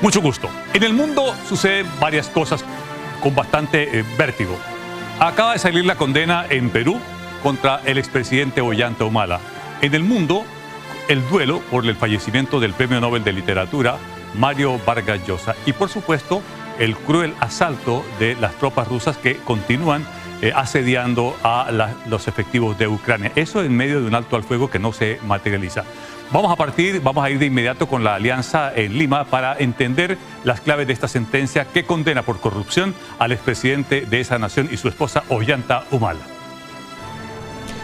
Mucho gusto. En el mundo suceden varias cosas con bastante vértigo. Acaba de salir la condena en Perú contra el expresidente Ollanta Humala. En el mundo, el duelo por el fallecimiento del Premio Nobel de Literatura, Mario Vargas Llosa. Y por supuesto, el cruel asalto de las tropas rusas que continúan asediando a los efectivos de Ucrania. Eso en medio de un alto al fuego que no se materializa. Vamos a ir de inmediato con la alianza en Lima para entender las claves de esta sentencia que condena por corrupción al expresidente de esa nación y su esposa Ollanta Humala.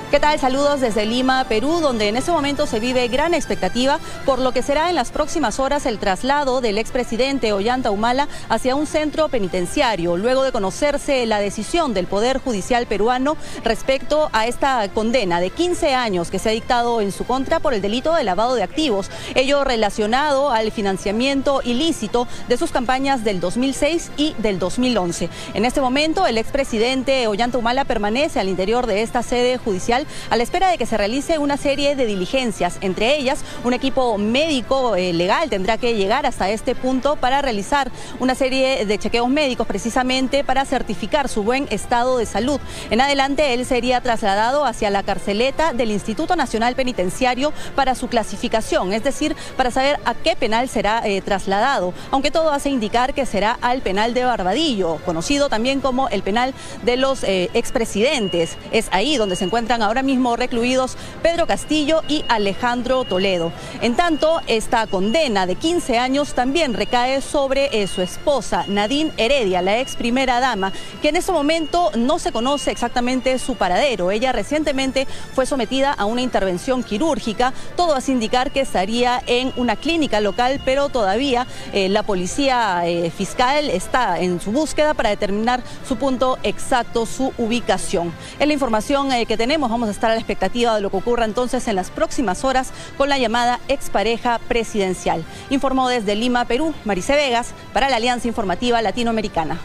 ¿Qué tal? Saludos desde Lima, Perú, donde en este momento se vive gran expectativa por lo que será en las próximas horas el traslado del expresidente Ollanta Humala hacia un centro penitenciario, luego de conocerse la decisión del Poder Judicial peruano respecto a esta condena de 15 años que se ha dictado en su contra por el delito de lavado de activos, ello relacionado al financiamiento ilícito de sus campañas del 2006 y del 2011. En este momento, el expresidente Ollanta Humala permanece al interior de esta sede judicial a la espera de que se realice una serie de diligencias. Entre ellas, un equipo médico legal tendrá que llegar hasta este punto para realizar una serie de chequeos médicos precisamente para certificar su buen estado de salud. En adelante, él sería trasladado hacia la carceleta del Instituto Nacional Penitenciario para su clasificación, es decir, para saber a qué penal será trasladado, aunque todo hace indicar que será al penal de Barbadillo, conocido también como el penal de los expresidentes. Es ahí donde se encuentran ahora mismo recluidos Pedro Castillo y Alejandro Toledo. En tanto, esta condena de 15 años también recae sobre su esposa, Nadine Heredia, la ex primera dama, que en este momento no se conoce exactamente su paradero. Ella recientemente fue sometida a una intervención quirúrgica. Todo hace indicar que estaría en una clínica local, pero todavía la policía fiscal está en su búsqueda para determinar su punto exacto, su ubicación. Es la información que tenemos. Vamos a estar a la expectativa de lo que ocurra entonces en las próximas horas con la llamada expareja presidencial. Informó desde Lima, Perú, Maricé Vegas, para la Alianza Informativa Latinoamericana.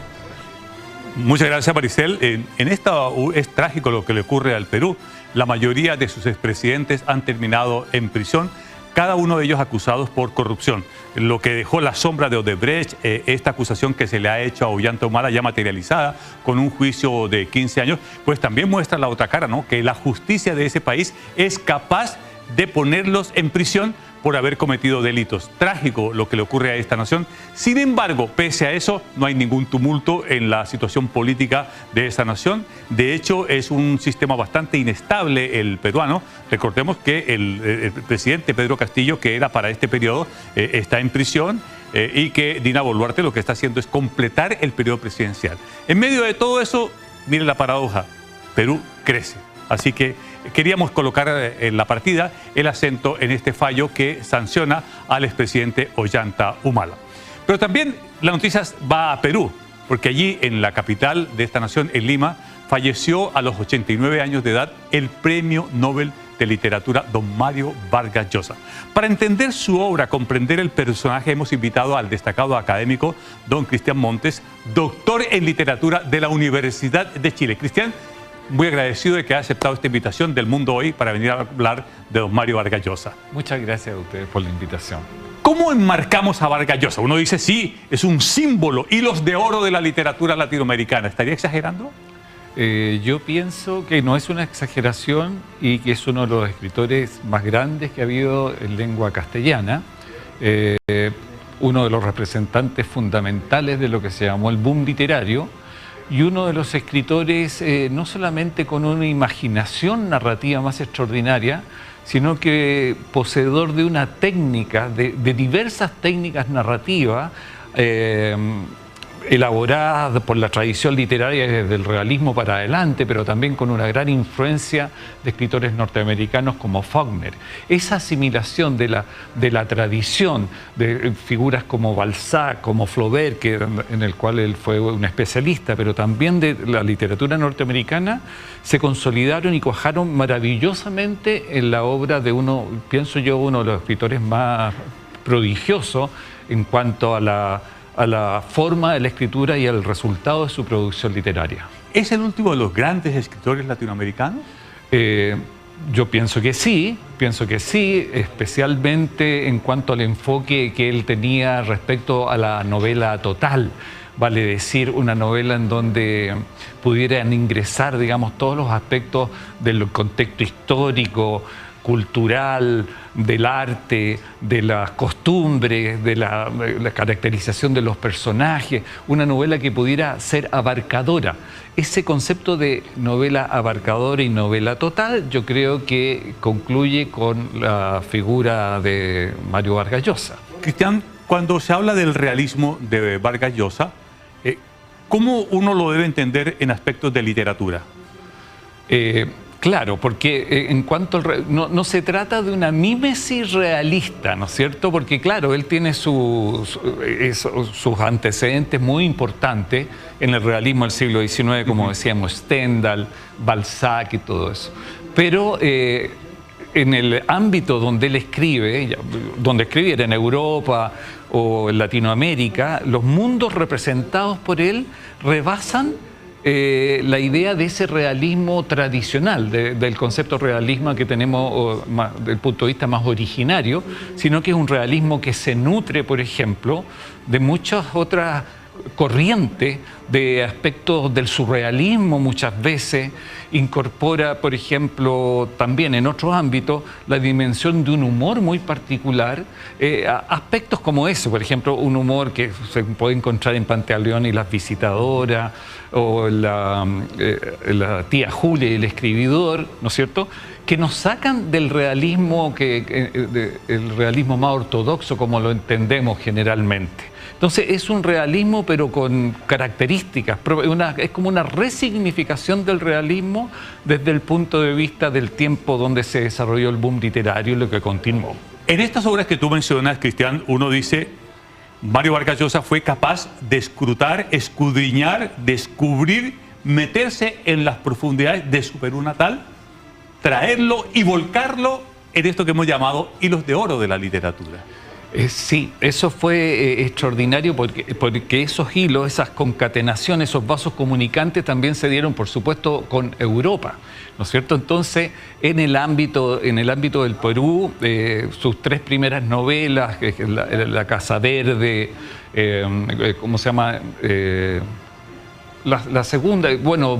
Muchas gracias, Maricel. En esta es trágico lo que le ocurre al Perú. La mayoría de sus expresidentes han terminado en prisión, cada uno de ellos acusados por corrupción. Lo que dejó la sombra de Odebrecht, esta acusación que se le ha hecho a Ollanta Humala ya materializada con un juicio de 15 años, pues también muestra la otra cara, ¿no? Que la justicia de ese país es capaz de ponerlos en prisión por haber cometido delitos. Trágico lo que le ocurre a esta nación. Sin embargo, pese a eso, no hay ningún tumulto en la situación política de esta nación. De hecho, es un sistema bastante inestable el peruano. Recordemos que el presidente Pedro Castillo, que era para este periodo, está en prisión y que Dina Boluarte lo que está haciendo es completar el periodo presidencial. En medio de todo eso, mire la paradoja, Perú crece. Así que queríamos colocar en la partida el acento en este fallo que sanciona al expresidente Ollanta Humala. Pero también la noticia va a Perú, porque allí en la capital de esta nación, en Lima, falleció a los 89 años de edad el Premio Nobel de Literatura, don Mario Vargas Llosa. Para entender su obra, comprender el personaje, hemos invitado al destacado académico don Cristian Montes, doctor en literatura de la Universidad de Chile. Cristian, muy agradecido de que haya aceptado esta invitación del Mundo Hoy para venir a hablar de don Mario Vargas Llosa. Muchas gracias a ustedes por la invitación. ¿Cómo enmarcamos a Vargas Llosa? Uno dice, sí, es un símbolo, hilos de oro de la literatura latinoamericana. ¿Estaría exagerando? Yo pienso que no es una exageración y que es uno de los escritores más grandes que ha habido en lengua castellana. Uno de los representantes fundamentales de lo que se llamó el boom literario. Y uno de los escritores no solamente con una imaginación narrativa más extraordinaria, sino que poseedor de una técnica, de diversas técnicas narrativas elaboradas por la tradición literaria desde el realismo para adelante, pero también con una gran influencia de escritores norteamericanos como Faulkner. Esa asimilación de la tradición de figuras como Balzac, como Flaubert, en el cual él fue un especialista, pero también de la literatura norteamericana, se consolidaron y cuajaron maravillosamente en la obra de pienso yo, uno de los escritores más prodigiosos en cuanto a la forma de la escritura y al resultado de su producción literaria. ¿Es el último de los grandes escritores latinoamericanos? Yo pienso que sí, especialmente en cuanto al enfoque que él tenía respecto a la novela total. Vale decir, una novela en donde pudieran ingresar, digamos, todos los aspectos del contexto histórico, cultural, del arte, de las costumbres, de la caracterización de los personajes, una novela que pudiera ser abarcadora. Ese concepto de novela abarcadora y novela total, yo creo que concluye con la figura de Mario Vargas Llosa. Cristian, cuando se habla del realismo de Vargas Llosa, ¿cómo uno lo debe entender en aspectos de literatura? Claro, porque en cuanto no se trata de una mímesis realista, ¿no es cierto? Porque claro, él tiene sus antecedentes muy importantes en el realismo del siglo XIX, como decíamos, Stendhal, Balzac y todo eso. Pero en el ámbito donde él escribe, donde escribiera en Europa o en Latinoamérica, los mundos representados por él rebasan la idea de ese realismo tradicional, del concepto realismo que tenemos desde el punto de vista más originario, sino que es un realismo que se nutre, por ejemplo, de muchas otras corrientes, de aspectos del surrealismo muchas veces, incorpora, por ejemplo, también en otros ámbitos, la dimensión de un humor muy particular, aspectos como ese, por ejemplo, un humor que se puede encontrar en Pantaleón y las visitadoras, o la tía Julia y el escribidor, ¿no es cierto?, que nos sacan del realismo, el realismo más ortodoxo como lo entendemos generalmente. Entonces es un realismo pero con características, es como una resignificación del realismo desde el punto de vista del tiempo donde se desarrolló el boom literario y lo que continuó. En estas obras que tú mencionas, Cristian, uno dice, Mario Vargas Llosa fue capaz de escrutar, escudriñar, descubrir, meterse en las profundidades de su Perú natal, traerlo y volcarlo en esto que hemos llamado hilos de oro de la literatura. Sí, eso fue extraordinario porque esos hilos, esas concatenaciones, esos vasos comunicantes también se dieron, por supuesto, con Europa, ¿no es cierto? Entonces, en el ámbito del Perú, sus tres primeras novelas, La Casa Verde, ¿cómo se llama?, la segunda, bueno,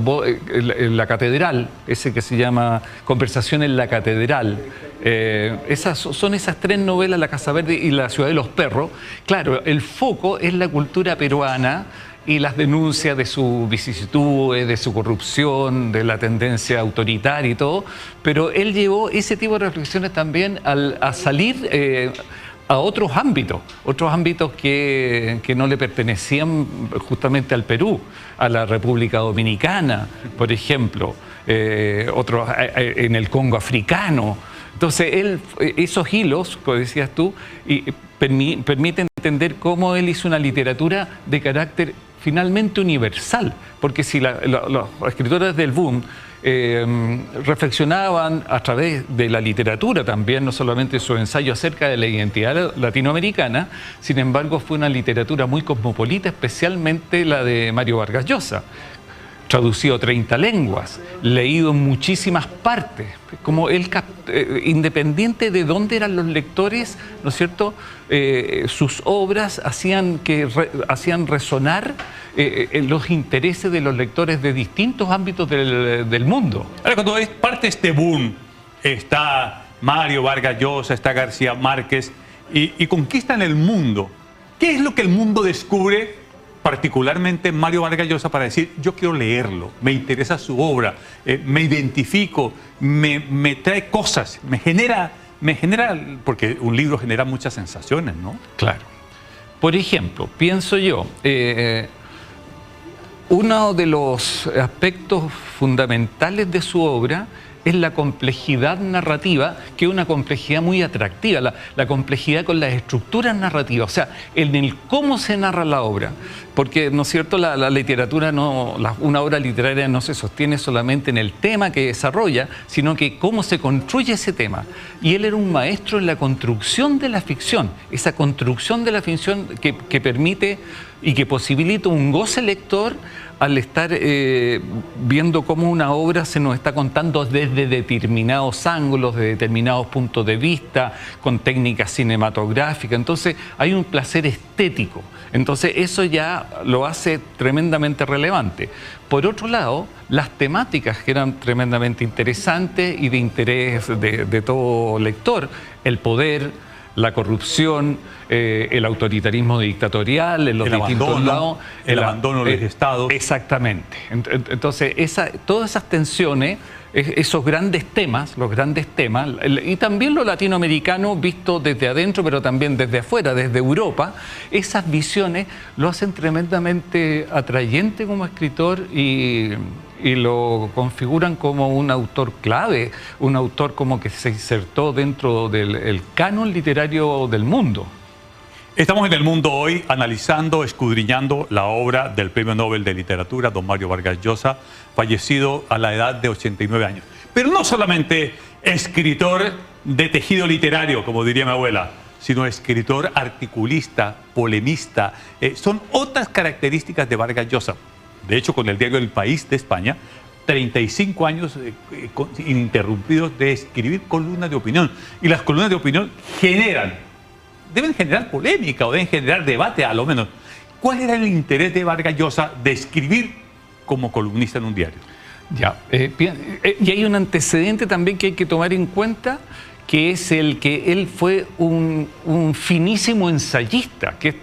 La Catedral, ese que se llama Conversación en la Catedral. Son esas tres novelas, La Casa Verde y La Ciudad de los Perros. Claro, el foco es la cultura peruana y las denuncias de sus vicisitudes, de su corrupción, de la tendencia autoritaria y todo, pero él llevó ese tipo de reflexiones también a salir a otros ámbitos que no le pertenecían justamente al Perú, a la República Dominicana, por ejemplo, otros en el Congo africano. Entonces, esos hilos, como decías tú, permiten entender cómo él hizo una literatura de carácter finalmente universal, porque si los escritores del boom reflexionaban a través de la literatura también, no solamente su ensayo acerca de la identidad latinoamericana, sin embargo fue una literatura muy cosmopolita, especialmente la de Mario Vargas Llosa, traducido a 30 lenguas, leído en muchísimas partes, como él, independiente de dónde eran los lectores, ¿no es cierto?, sus obras hacían resonar los intereses de los lectores de distintos ámbitos del mundo. Ahora, cuando es parte de este boom, está Mario Vargas Llosa, está García Márquez, y conquistan el mundo. ¿Qué es lo que el mundo descubre, particularmente Mario Vargas Llosa, para decir, yo quiero leerlo, me interesa su obra, me identifico, me trae cosas, me genera, porque un libro genera muchas sensaciones, ¿no? Claro. Por ejemplo, pienso yo, uno de los aspectos fundamentales de su obra es la complejidad narrativa, que es una complejidad muy atractiva, la complejidad con las estructuras narrativas, o sea, en el cómo se narra la obra, porque, ¿no es cierto?, la literatura, una obra literaria no se sostiene solamente en el tema que desarrolla, sino que cómo se construye ese tema. Y él era un maestro en la construcción de la ficción, esa construcción de la ficción que permite y que posibilita un goce lector al estar viendo cómo una obra se nos está contando desde determinados ángulos, de determinados puntos de vista, con técnicas cinematográficas. Entonces hay un placer estético. Entonces eso ya lo hace tremendamente relevante. Por otro lado, las temáticas que eran tremendamente interesantes y de interés de todo lector, el poder, la corrupción, el autoritarismo dictatorial en los distintos lados. El abandono de los estados. Exactamente. Entonces, todas esas tensiones, esos grandes temas, y también lo latinoamericano visto desde adentro, pero también desde afuera, desde Europa, esas visiones lo hacen tremendamente atrayente como escritor y lo configuran como un autor clave, un autor como que se insertó dentro del canon literario del mundo. Estamos en El Mundo Hoy analizando, escudriñando la obra del Premio Nobel de Literatura, don Mario Vargas Llosa, fallecido a la edad de 89 años. Pero no solamente escritor de tejido literario, como diría mi abuela, sino escritor articulista, polemista. Son otras características de Vargas Llosa. De hecho, con el diario El País de España, 35 años ininterrumpidos de escribir columnas de opinión. Y las columnas de opinión deben generar polémica o deben generar debate a lo menos. ¿Cuál era el interés de Vargas Llosa de escribir como columnista en un diario? Y hay un antecedente también que hay que tomar en cuenta, que es el que él fue un finísimo ensayista, que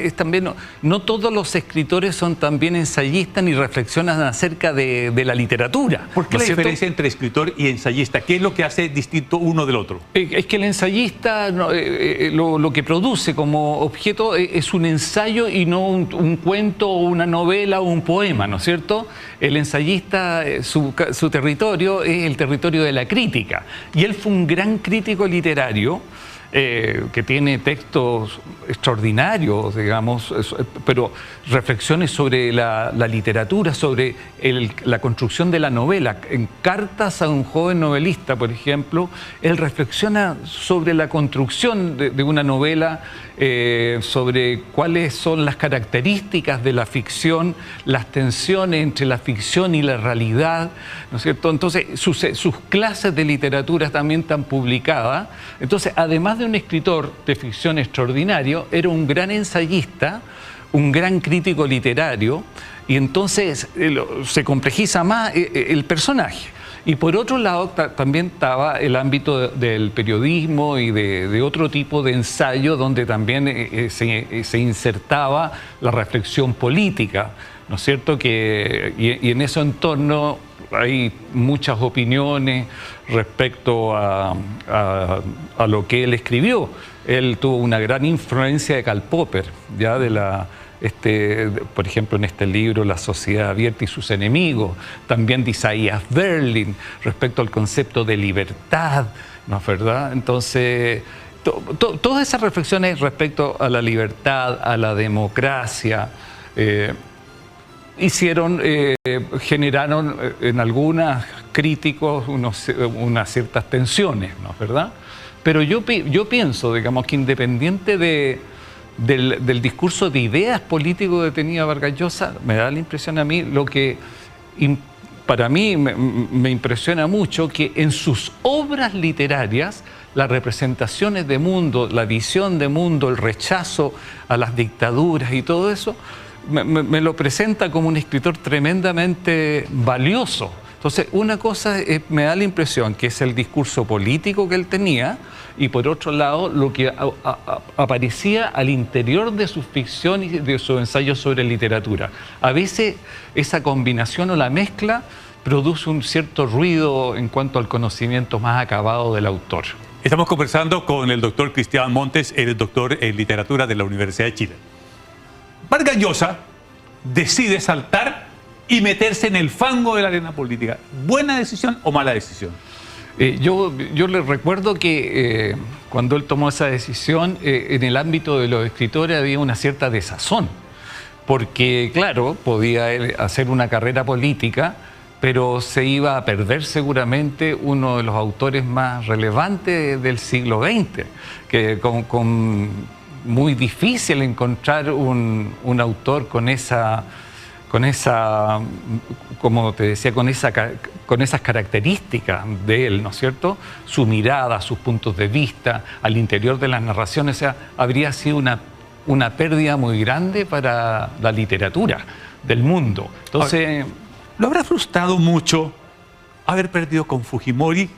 es también, no todos los escritores son también ensayistas ni reflexionan acerca de la literatura. ¿Por qué la diferencia entre escritor y ensayista? ¿Qué es lo que hace distinto uno del otro? Es que el ensayista lo que produce como objeto es un ensayo y no un cuento o una novela o un poema, ¿no es cierto? El ensayista, su territorio es el territorio de la crítica, y él fue un gran crítico literario que tiene textos extraordinarios, digamos, pero reflexiones sobre la literatura, sobre la construcción de la novela. En Cartas a un joven novelista, por ejemplo, él reflexiona sobre la construcción de una novela, sobre cuáles son las características de la ficción, las tensiones entre la ficción y la realidad, ¿no es cierto? Entonces, sus clases de literatura también están publicadas. Entonces, además de un escritor de ficción extraordinario, era un gran ensayista, un gran crítico literario, y entonces se complejiza más el personaje. Y por otro lado también estaba el ámbito del periodismo y de otro tipo de ensayo donde también se insertaba la reflexión política, ¿no es cierto? Y en ese entorno hay muchas opiniones respecto a lo que él escribió. Él tuvo una gran influencia de Karl Popper, ya por ejemplo, en este libro La sociedad abierta y sus enemigos, también de Isaiah Berlin respecto al concepto de libertad, ¿no es verdad? Entonces, todas esas reflexiones respecto a la libertad, a la democracia, generaron en algunos críticos unas ciertas tensiones, ¿no es verdad? Pero yo pienso, digamos, que independiente del discurso de ideas político que tenía Vargas Llosa, me da la impresión a mí, lo que para mí me impresiona mucho, que en sus obras literarias, las representaciones de mundo, la visión de mundo, el rechazo a las dictaduras y todo eso, me lo presenta como un escritor tremendamente valioso. Entonces, una cosa me da la impresión que es el discurso político que él tenía, y por otro lado, lo que aparecía al interior de su ficción y de sus ensayos sobre literatura. A veces esa combinación o la mezcla produce un cierto ruido en cuanto al conocimiento más acabado del autor. Estamos conversando con el doctor Cristian Montes, el doctor en literatura de la Universidad de Chile. Vargas Llosa decide saltar y meterse en el fango de la arena política. ¿Buena decisión o mala decisión? Yo le recuerdo que cuando él tomó esa decisión, en el ámbito de los escritores había una cierta desazón, porque claro, podía él hacer una carrera política, pero se iba a perder seguramente uno de los autores más relevantes del siglo XX, que muy difícil encontrar un autor con esa como te decía, con esas características de él, ¿no es cierto? Su mirada, sus puntos de vista al interior de las narraciones, o sea, habría sido una pérdida muy grande para la literatura del mundo. Entonces, ¿lo habrá frustrado mucho haber perdido con Fujimori,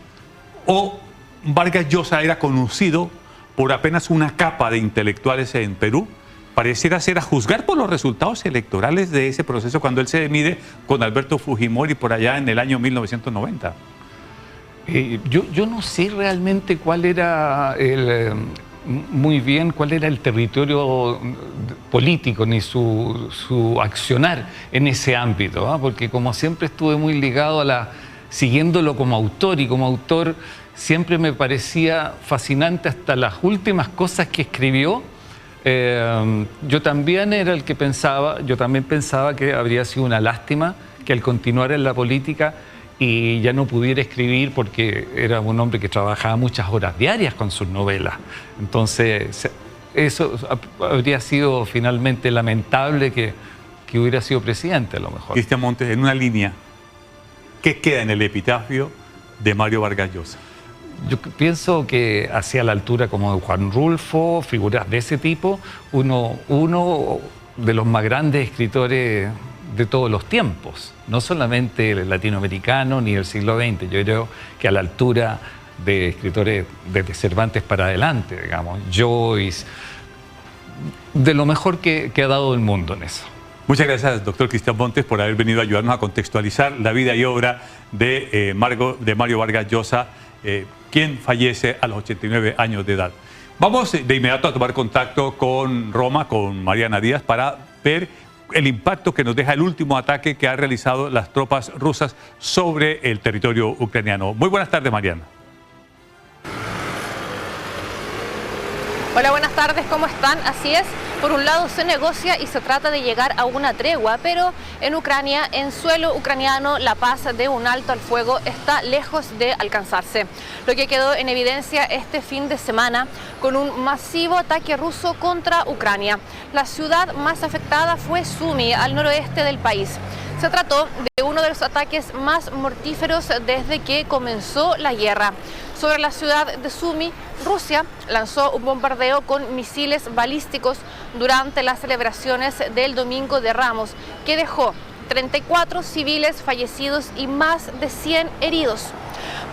o Vargas Llosa era conocido por apenas una capa de intelectuales en Perú? Pareciera ser, a juzgar por los resultados electorales de ese proceso, cuando él se mide con Alberto Fujimori por allá en el año 1990. Yo no sé realmente cuál era cuál era el territorio político ni su accionar en ese ámbito, ¿eh? Porque como siempre estuve muy ligado siguiéndolo como autor, y como autor siempre me parecía fascinante hasta las últimas cosas que escribió. Yo también pensaba que habría sido una lástima que al continuar en la política y ya no pudiera escribir, porque era un hombre que trabajaba muchas horas diarias con sus novelas. Entonces, eso habría sido finalmente lamentable que hubiera sido presidente, a lo mejor. Cristian Montes, en una línea, ¿qué queda en el epitafio de Mario Vargas Llosa? Yo pienso que hacia la altura como de Juan Rulfo, figuras de ese tipo, uno de los más grandes escritores de todos los tiempos, no solamente el latinoamericano ni del siglo XX. Yo creo que a la altura de escritores desde Cervantes para adelante, digamos, Joyce, de lo mejor que ha dado el mundo en eso. Muchas gracias, doctor Cristian Montes, por haber venido a ayudarnos a contextualizar la vida y obra de Mario Vargas Llosa, quien fallece a los 89 años de edad. Vamos de inmediato a tomar contacto con Roma, con Mariana Díaz, para ver el impacto que nos deja el último ataque que han realizado las tropas rusas sobre el territorio ucraniano. Muy buenas tardes, Mariana. Hola, buenas tardes, ¿cómo están? Así es, por un lado se negocia y se trata de llegar a una tregua, pero en Ucrania, en suelo ucraniano, la paz de un alto al fuego está lejos de alcanzarse. Lo que quedó en evidencia este fin de semana con un masivo ataque ruso contra Ucrania. La ciudad más afectada fue Sumy, al noroeste del país. Se trató de uno de los ataques más mortíferos desde que comenzó la guerra. Sobre la ciudad de Sumy, Rusia lanzó un bombardeo con misiles balísticos durante las celebraciones del Domingo de Ramos, que dejó 34 civiles fallecidos y más de 100 heridos.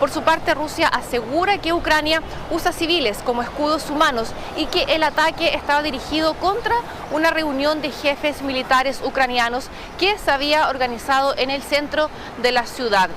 Por su parte, Rusia asegura que Ucrania usa civiles como escudos humanos y que el ataque estaba dirigido contra una reunión de jefes militares ucranianos que se había organizado en el centro de la ciudad.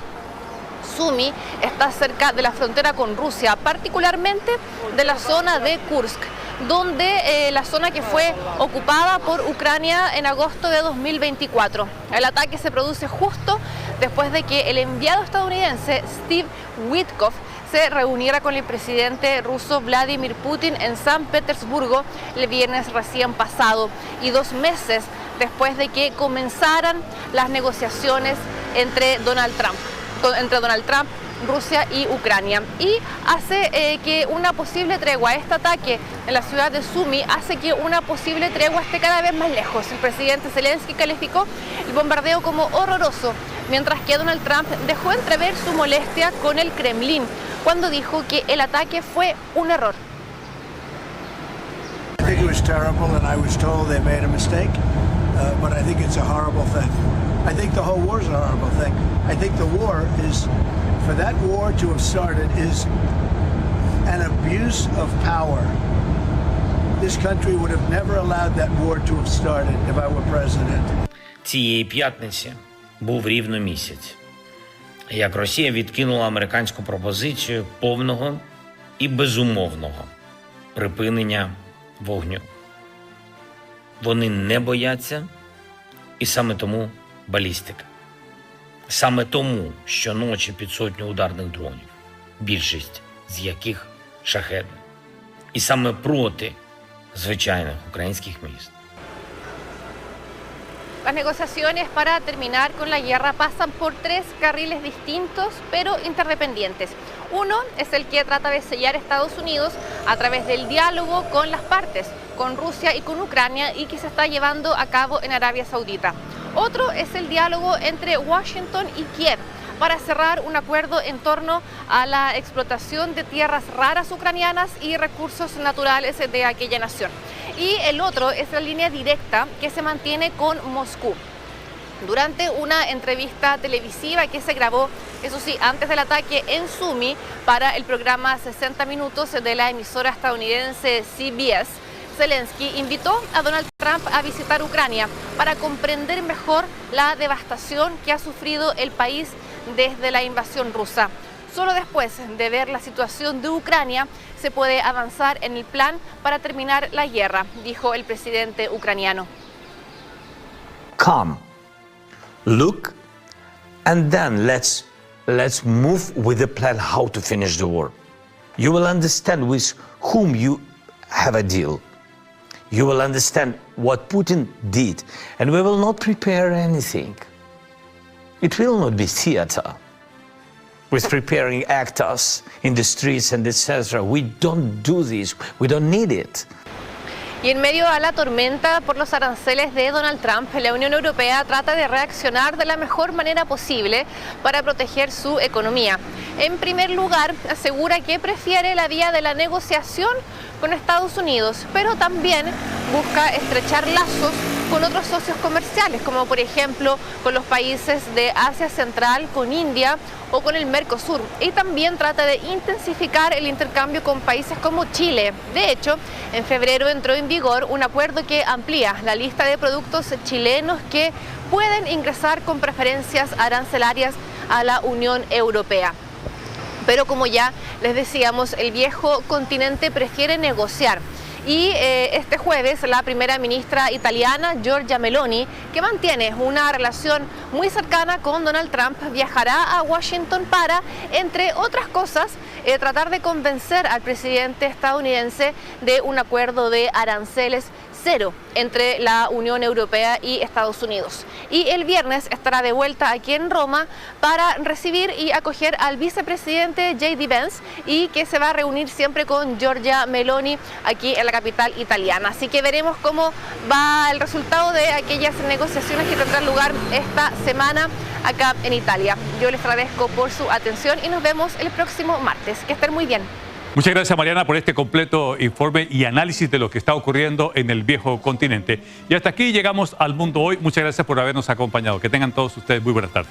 Sumy está cerca de la frontera con Rusia, particularmente de la zona de Kursk, donde la zona que fue ocupada por Ucrania en agosto de 2024. El ataque se produce justo después de que el enviado estadounidense Steve Witkoff se reuniera con el presidente ruso Vladimir Putin en San Petersburgo el viernes recién pasado, y 2 meses después de que comenzaran las negociaciones entre Donald Trump, Rusia y Ucrania, y hace que una posible tregua, este ataque en la ciudad de Sumy, hace que una posible tregua esté cada vez más lejos. El presidente Zelensky calificó el bombardeo como horroroso, mientras que Donald Trump dejó entrever su molestia con el Kremlin cuando dijo que el ataque fue un error. I think it was terrible, and I was told they made a mistake, but I think it's a horrible thing. I think the whole war is a horrible thing. I think the war is, for that war to have started, is an abuse of power. This country would have never allowed that war to have started if I were president. Цієї п'ятниці був рівно місяць, як Росія відкинула американську пропозицію повного і безумовного припинення вогню. Вони не бояться, і саме тому балістика. Саме тому щоночі під сотню ударних дронів, більшість з яких шахеди. І саме проти звичайних українських міст. Las negociaciones para terminar con la guerra pasan por 3 carriles distintos pero interdependientes. Uno es el que trata de sellar Estados Unidos a través del diálogo con las partes, con Rusia y con Ucrania, y que se está llevando a cabo en Arabia Saudita. Otro es el diálogo entre Washington y Kiev para cerrar un acuerdo en torno a la explotación de tierras raras ucranianas y recursos naturales de aquella nación. Y el otro es la línea directa que se mantiene con Moscú. Durante una entrevista televisiva que se grabó, eso sí, antes del ataque en Sumy para el programa 60 Minutos de la emisora estadounidense CBS, Zelensky invitó a Donald Trump a visitar Ucrania para comprender mejor la devastación que ha sufrido el país desde la invasión rusa. Solo después de ver la situación de Ucrania se puede avanzar en el plan para terminar la guerra, dijo el presidente ucraniano. Come, look, and then let's move with the plan how to finish the war. You will understand with whom you have a deal. You will understand what Putin did, and we will not prepare anything. It will not be theater with preparing actors in the streets and etc. We don't do this. We don't need it. Y en medio a la tormenta por los aranceles de Donald Trump, la Unión Europea trata de reaccionar de la mejor manera posible para proteger su economía. En primer lugar, asegura que prefiere la vía de la negociación con Estados Unidos, pero también busca estrechar lazos con otros socios comerciales, como por ejemplo con los países de Asia Central, con India o con el Mercosur. Y también trata de intensificar el intercambio con países como Chile. De hecho, en febrero entró en vigor un acuerdo que amplía la lista de productos chilenos que pueden ingresar con preferencias arancelarias a la Unión Europea. Pero como ya les decíamos, el viejo continente prefiere negociar. Y este jueves la primera ministra italiana, Giorgia Meloni, que mantiene una relación muy cercana con Donald Trump, viajará a Washington para, entre otras cosas, tratar de convencer al presidente estadounidense de un acuerdo de aranceles cero entre la Unión Europea y Estados Unidos. Y el viernes estará de vuelta aquí en Roma para recibir y acoger al vicepresidente J.D. Vance, y que se va a reunir siempre con Giorgia Meloni aquí en la capital italiana. Así que veremos cómo va el resultado de aquellas negociaciones que tendrán lugar esta semana acá en Italia. Yo les agradezco por su atención y nos vemos el próximo martes. Que estén muy bien. Muchas gracias, Mariana, por este completo informe y análisis de lo que está ocurriendo en el viejo continente. Y hasta aquí llegamos al Mundo Hoy. Muchas gracias por habernos acompañado. Que tengan todos ustedes muy buenas tardes.